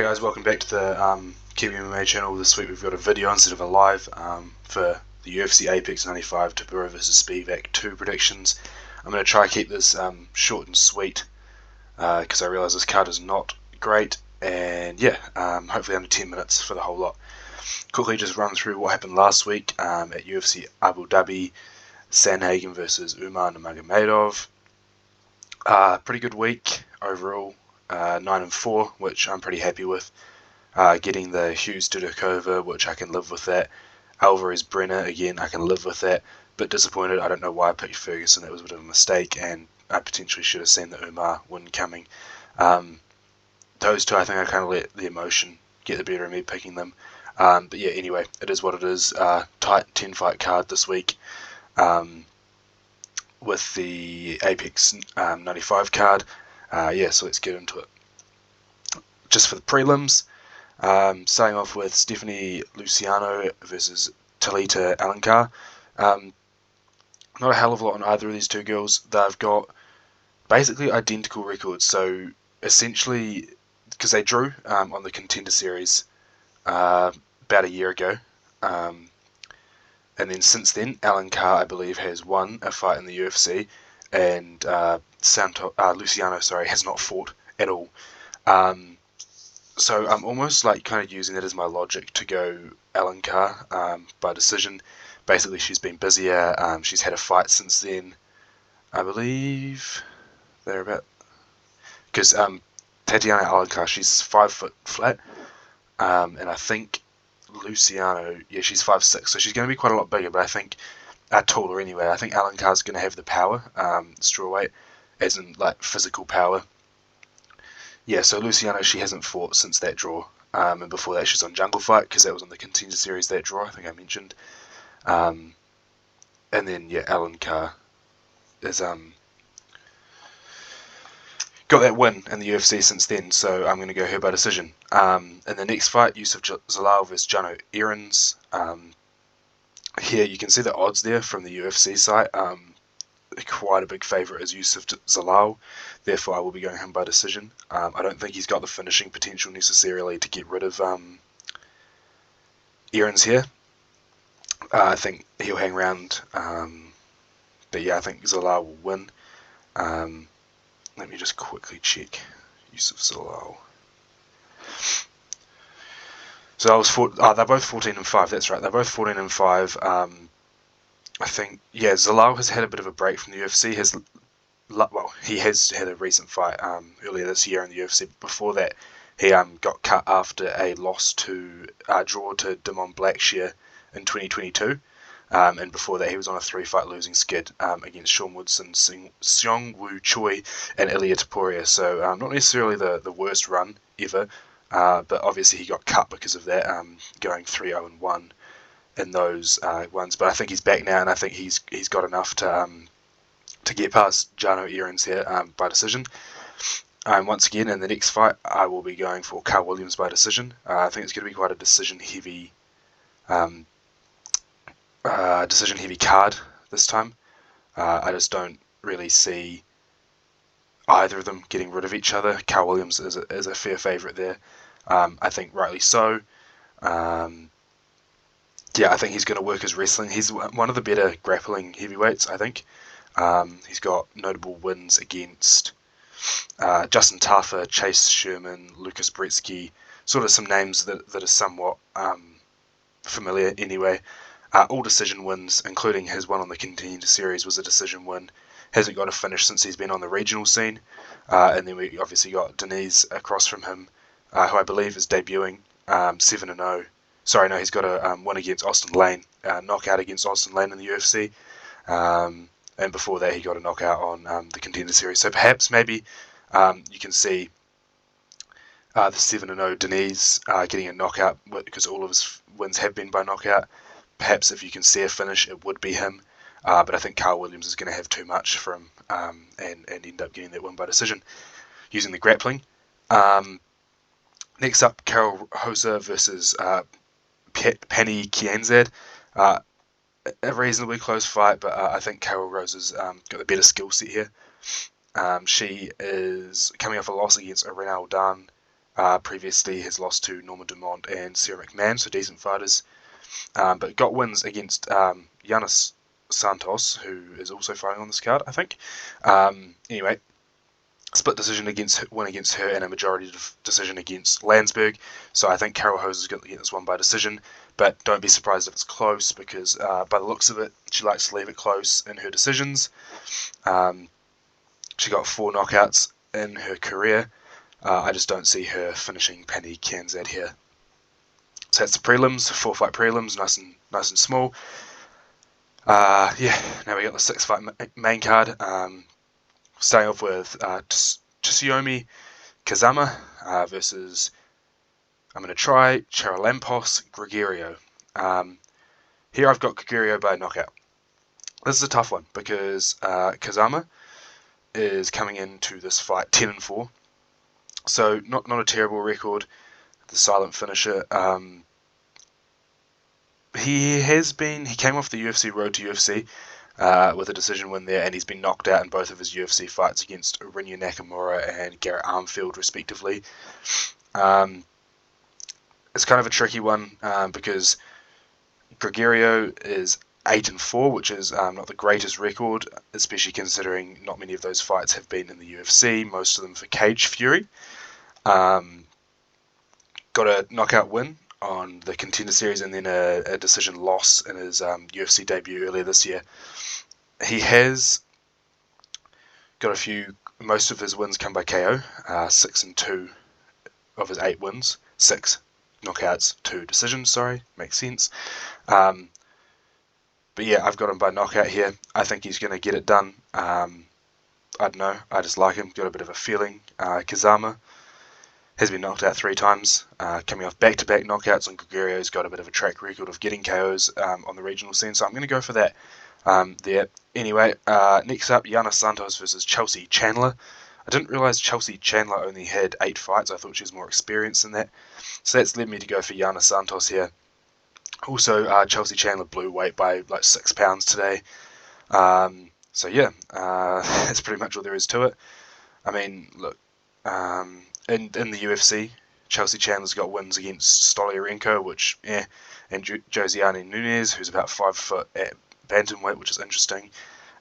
Guys, welcome back to the Kiwi MMA channel. This week we've got a video instead of a live for the UFC Apex 95 Tybura vs Spivac 2 predictions. I'm going to try to keep this short and sweet because I realise this card is not great, and yeah, hopefully under 10 minutes for the whole lot. Quickly just run through what happened last week at UFC Abu Dhabi, Sandhagen vs Umar Nurmagomedov. Pretty good week overall. 9-4, which I'm pretty happy with. Getting the Hughes Dudakova, which I can live with that. Alvarez Brenner, again, I can live with that. Bit disappointed. I don't know why I picked Ferguson. It was a bit of a mistake, and I potentially should have seen the Umar win coming. Those two, I think I kind of let the emotion get the better of me picking them. But yeah, anyway, it is what it is. Tight 10-fight card this week. With the Apex 95 card. Yeah, so let's get into it. Just for the prelims, starting off with Stephanie Luciano versus Talita Alencar. Not a hell of a lot on either of these two girls. They've got basically identical records. So essentially, because they drew on the Contender Series about a year ago, and then since then, Alencar, I believe, has won a fight in the UFC, and Luciano, has not fought at all. So I'm almost like kind of using that as my logic to go Alencar by decision. Basically, she's been busier. She's had a fight since then, I believe. They're about, because Tatiana Alencar, she's 5 foot flat, and I think Luciano, yeah, she's 5'6", so she's going to be quite a lot bigger. But I think taller anyway. I think Alencar's going to have the power, strawweight, as in like physical power. Yeah, so Luciano, she hasn't fought since that draw, and before that she's on Jungle Fight because that was on the Contender Series, that draw I think I mentioned. And then yeah, Alencar has got that win in the UFC since then, so I'm going to go her by decision. In the next fight, Yusuf Zalal vs Jano Aarons. Here you can see the odds there from the UFC site. Quite a big favourite is Yusuf Zalal, therefore I will be going him by decision. I don't think he's got the finishing potential necessarily to get rid of Aarons here. I think he'll hang around, but yeah, I think Zalal will win. Let me just quickly check Yusuf Zalal. So they're both 14-5. That's right. They're both 14-5. I think Zalal has had a bit of a break from the UFC. He has had a recent fight earlier this year in the UFC. But before that, he got cut after a loss to draw to Damon Blackshear in 2022. And before that, he was on a 3-fight losing skid against Sean Woodson, Seong Woo Choi, and Ilia Topuria. So not necessarily the worst run ever, but obviously he got cut because of that, going 3-0-1 in those ones. But I think he's back now, and I think he's got enough to get past Jano Aarons here by decision. Once again, in the next fight, I will be going for Carl Williams by decision. I think it's going to be quite a decision-heavy card this time. I just don't really see either of them getting rid of each other. Carl Williams is a fair favourite there. I think rightly so. Yeah, I think he's going to work his wrestling. He's one of the better grappling heavyweights, I think. He's got notable wins against Justin Tafa, Chase Sherman, Lucas Brzeski, sort of some names that are somewhat familiar anyway. All decision wins, including his one on the Contender Series was a decision win. Hasn't got a finish since he's been on the regional scene. And then we obviously got Denise across from him, who I believe is debuting 7-0. Sorry, no, he's got a win against Austin Lane, knockout against Austin Lane in the UFC. And before that, he got a knockout on the Contender Series. So perhaps maybe you can see the 7-0 Denise getting a knockout, because all of his wins have been by knockout. Perhaps if you can see a finish, it would be him. But I think Carl Williams is going to have too much for him and end up getting that win by decision using the grappling. Next up, Carol Rosa versus Penny Kianzad. A reasonably close fight, but I think Carol Rosa's got the better skill set here. She is coming off a loss against Renal Dan Previously, has lost to Norma Dumont and Sarah McMahon, so decent fighters. But got wins against Giannis Santos, who is also fighting on this card, I think. Anyway, split decision win against her, and a majority decision against Landsberg. So I think Carol Hose is going to get this one by decision. But don't be surprised if it's close, because by the looks of it, she likes to leave it close in her decisions. She got 4 knockouts in her career. I just don't see her finishing Penny Kianzad here. So that's the prelims, 4-fight prelims, nice and small. Now we got the 6-fight main card. Starting off with Tsuyomi Kazama versus, I'm going to try, Charalampos Gregorio. Here I've got Gregorio by knockout. This is a tough one because Kazama is coming into this fight 10-4. So not a terrible record. The silent finisher. He came off the UFC road to UFC with a decision win there, and he's been knocked out in both of his UFC fights against Rinya Nakamura and Garrett Armfield, respectively. It's kind of a tricky one because Gregorio is 8-4, which is not the greatest record, especially considering not many of those fights have been in the UFC, most of them for Cage Fury. Got a knockout win on the Contender Series, and then a decision loss in his UFC debut earlier this year. He has got most of his wins come by KO, 6-2 of his 8 wins, 6 knockouts, 2 decisions, makes sense. But yeah, I've got him by knockout here. I think he's going to get it done. I don't know, I just like him, got a bit of a feeling. Kazama has been knocked out 3 times, coming off back-to-back knockouts, and Gregorio's got a bit of a track record of getting KOs on the regional scene, so I'm going to go for that there. Anyway, next up, Giannis Santos versus Chelsea Chandler. I didn't realise Chelsea Chandler only had 8 fights. I thought she was more experienced than that. So that's led me to go for Giannis Santos here. Also, Chelsea Chandler blew weight by like 6 pounds today. So yeah, that's pretty much all there is to it. I mean, look, in the UFC, Chelsea Chandler's got wins against Stoliarenko, and Josiane Nunes, who's about 5 foot at bantamweight, which is interesting.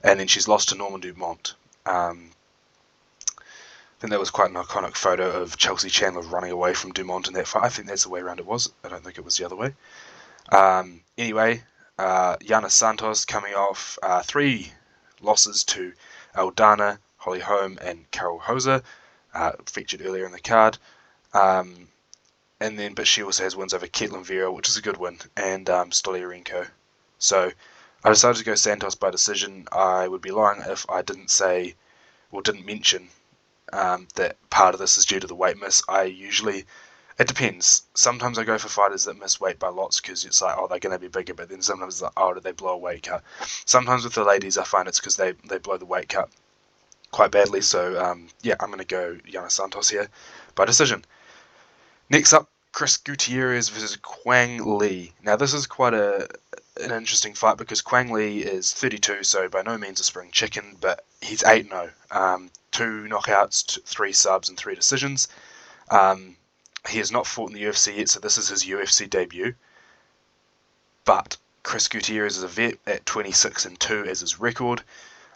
And then she's lost to Norma Dumont. I think that was quite an iconic photo of Chelsea Chandler running away from Dumont in that fight. I think that's the way around it was. I don't think it was the other way. Anyway, Giannis Santos coming off 3 losses to Aldana, Holly Holm, and Carol Hoser, featured earlier in the card. But she also has wins over Ketlin Vera, which is a good win, and Stoliarenko. So I decided to go Santos by decision. I would be lying if I didn't mention that part of this is due to the weight miss. It depends. Sometimes I go for fighters that miss weight by lots because it's like, oh, they're going to be bigger, but then sometimes it's like, oh, did they blow a weight cut? Sometimes with the ladies, I find it's because they blow the weight cut quite badly. So, I'm going to go Giannis Santos here by decision. Next up, Chris Gutierrez versus Quang Lee. Now, this is quite an interesting fight because Quang Lee is 32, so by no means a spring chicken, but he's 8-0. 2 knockouts, 3 subs, and 3 decisions. He has not fought in the UFC yet, so this is his UFC debut. But Chris Gutierrez is a vet at 26-2 as his record.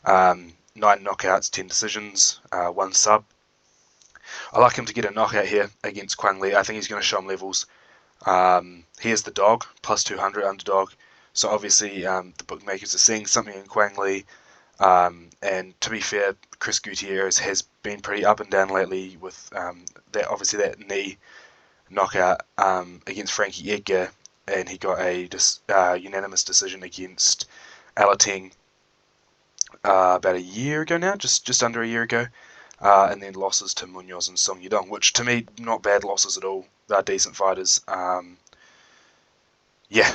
9 knockouts, 10 decisions, 1 sub. I like him to get a knockout here against Quang Lee. I think he's going to show him levels. He is the dog, plus 200 underdog. So obviously the bookmakers are seeing something in Quang Lee. And to be fair, Chris Gutierrez has been pretty up and down lately with that knee knockout against Frankie Edgar, and he got a unanimous decision against Alateng about a year ago now, just under a year ago, and then losses to Munoz and Song Yudong, which to me, not bad losses at all. They're decent fighters.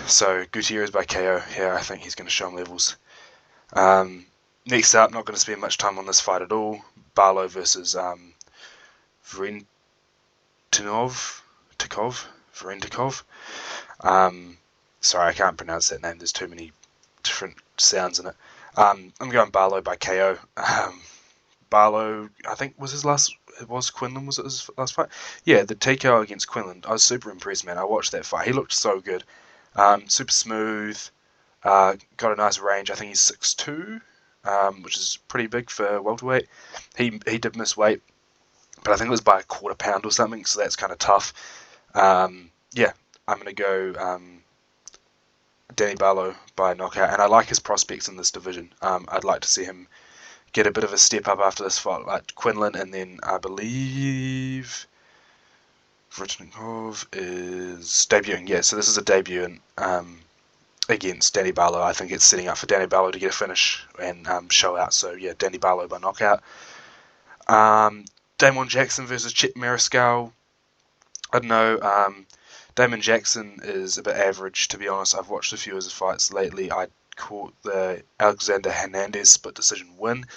So Gutierrez by KO here. I think he's going to show him levels. Next up, not going to spend much time on this fight at all. Barlow versus Varentikov. Sorry, I can't pronounce that name. There's too many different sounds in it. I'm going Barlow by KO. Barlow, I think was Quinlan, was it his last fight? Yeah, the TKO against Quinlan. I was super impressed, man. I watched that fight. He looked so good. Super smooth. Got a nice range. I think he's 6'2", which is pretty big for welterweight. He did miss weight, but I think it was by a quarter pound or something, so that's kind of tough. Yeah, I'm going to go Danny Barlow by knockout, and I like his prospects in this division. I'd like to see him get a bit of a step up after this fight, like Quinlan, and then I believe Vrutnikov is debuting. Yeah, so this is a debut against Danny Barlow. I think it's setting up for Danny Barlow to get a finish and show out. So yeah, Danny Barlow by knockout. Damon Jackson versus Chip Mariscal. I don't know. Damon Jackson is a bit average, to be honest. I've watched a few of his fights lately. I caught the Alexander Hernandez split decision win,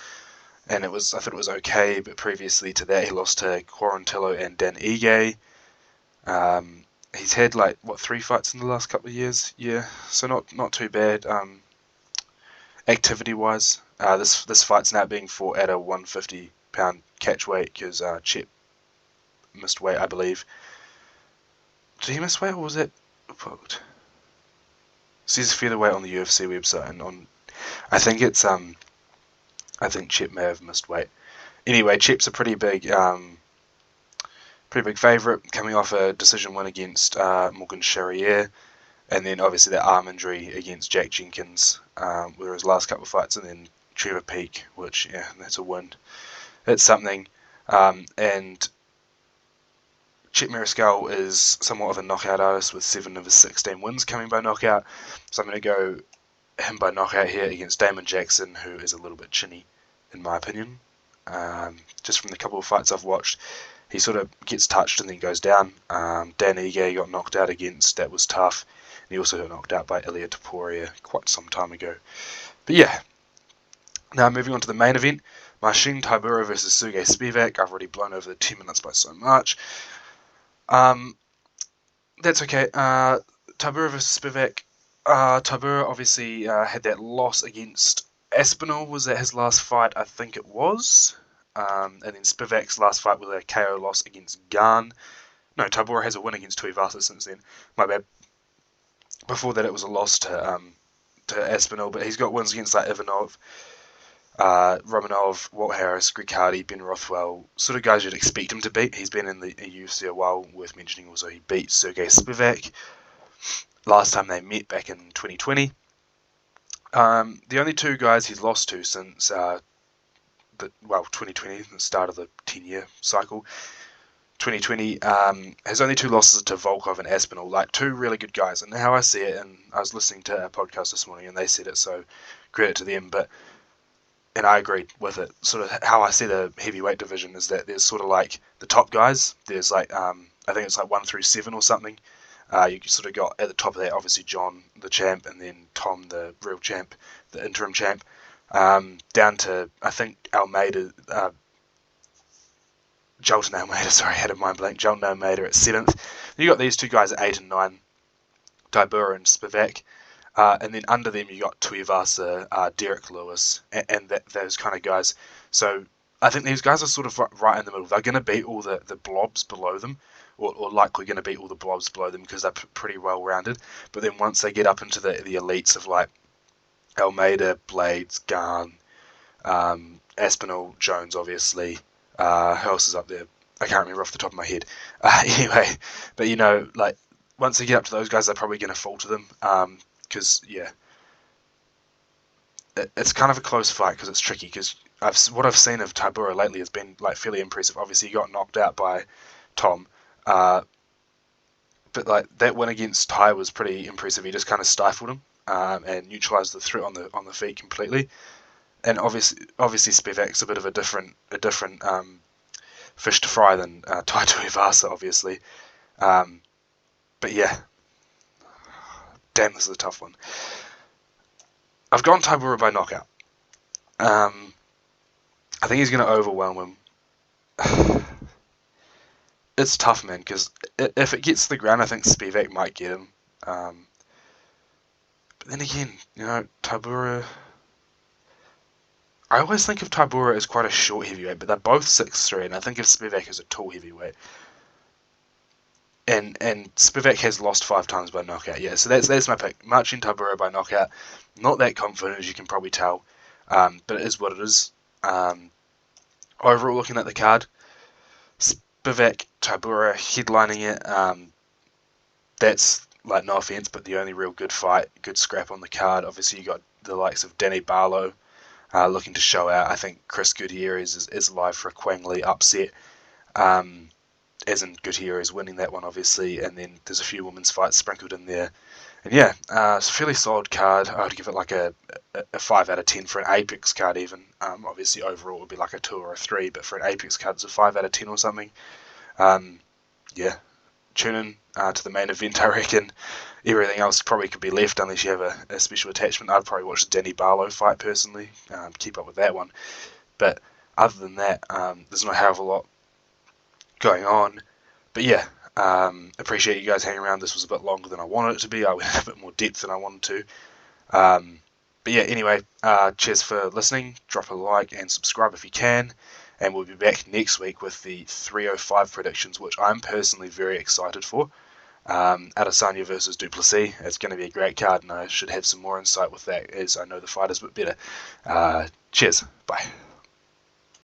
and I thought it was okay. But previously to that, he lost to Quarantillo and Dan Ige. He's had 3 fights in the last couple of years. Yeah, so not too bad. Activity wise, this fight's now being fought at a 150-pound catch weight because Chip missed weight, I believe. Did he miss weight, or was it booked? It says featherweight on the UFC website, and I think it's I think Chip may have missed weight. Anyway, Chip's a pretty big favourite, coming off a decision win against Morgan Charrier, and then obviously that arm injury against Jack Jenkins, were his last couple of fights, and then Trevor Peek, which that's a win. It's something, and Chip Mariscal is somewhat of a knockout artist with 7 of his 16 wins coming by knockout. So I'm going to go him by knockout here against Damon Jackson, who is a little bit chinny, in my opinion. Just from the couple of fights I've watched, he sort of gets touched and then goes down. Dan Ige got knocked out against, that was tough. And he also got knocked out by Ilia Topuria quite some time ago. But yeah, now moving on to the main event, Marcin Tybura versus Sergey Spivac. I've already blown over the 10 minutes by so much. That's okay. Tybura versus Spivac. Tybura obviously had that loss against Aspinall. Was that his last fight? I think it was. And then Spivac's last fight was a KO loss against Garn. No, Tybura has a win against Tuivasa since then. My bad. Before that, it was a loss to Aspinall, but he's got wins against Ivanov, Romanov, Walt Harris, Greg Hardy, Ben Rothwell, sort of guys you'd expect him to beat. He's been in the UFC a while. Worth mentioning also, he beat Sergey Spivac last time they met back in 2020. The only 2 guys he's lost to since 2020, the start of the 10-year cycle. 2020, his only 2 losses are to Volkov and Aspinall, 2 really good guys. And how I see it, and I was listening to a podcast this morning and they said it, so credit to them, and I agreed with it. Sort of how I see the heavyweight division is that there's sort of the top guys. There's I think it's 1 through 7 or something. You sort of got at the top of that, obviously John, the champ, and then Tom, the real champ, the interim champ. Down to, I think, Almeida, Jolton Almeida, sorry, I had a mind blank. Jolton Almeida at 7th. You got these 2 guys at 8 and 9, Tybura and Spivac. And then under them you got Tuivasa, Derek Lewis, and those kind of guys. So I think these guys are sort of right in the middle. They're going to beat all the blobs below them, or likely going to beat all the blobs below them because they're pretty well rounded. But then once they get up into the elites of Almeida, Blades, Garn, Aspinall, Jones, obviously. Who else is up there? I can't remember off the top of my head. Anyway, but once they get up to those guys, they're probably going to fall to them. Because it's kind of a close fight because it's tricky. Because what I've seen of Tybura lately has been fairly impressive. Obviously, he got knocked out by Tom, but that win against Ty was pretty impressive. He just kind of stifled him and neutralized the threat on the feet completely. And obviously Spivac's a bit of a different fish to fry than Tai Tuivasa, obviously. But yeah, damn, this is a tough one. I've gone Tybura by knockout. I think he's going to overwhelm him. It's tough, man, because if it gets to the ground, I think Spivac might get him. But then again, Tybura, I always think of Tybura as quite a short heavyweight, but they're both 6'3", and I think of Spivac as a tall heavyweight. And Spivac has lost 5 times by knockout. Yeah, so that's my pick. Marcin Tybura by knockout. Not that confident, as you can probably tell, but it is what it is. Overall, looking at the card, Spivac, Tybura headlining it. That's, like, no offense, but the only real good fight, good scrap on the card. Obviously, you got the likes of Danny Barlow looking to show out. I think Chris Gutierrez is live for a Quang Lee upset. As in Gutierrez winning that one, obviously, and then there's a few women's fights sprinkled in there. And yeah, it's a fairly solid card. I would give it like a 5 out of 10 for an Apex card even. Obviously, overall it would be like a 2 or a 3, but for an Apex card it's a 5 out of 10 or something. Yeah, tune in to the main event, I reckon. Everything else probably could be left unless you have a special attachment. I'd probably watch the Danny Barlow fight personally, keep up with that one. But other than that, there's not a hell of a lot going on. But yeah, appreciate you guys hanging around. This was a bit longer than I wanted it to be. I went a bit more depth than I wanted to. But yeah, anyway, cheers for listening. Drop a like and subscribe if you can. And we'll be back next week with the 305 predictions, which I'm personally very excited for. Adesanya versus Duplessis. It's going to be a great card, and I should have some more insight with that as I know the fighters a bit better. Cheers. Bye.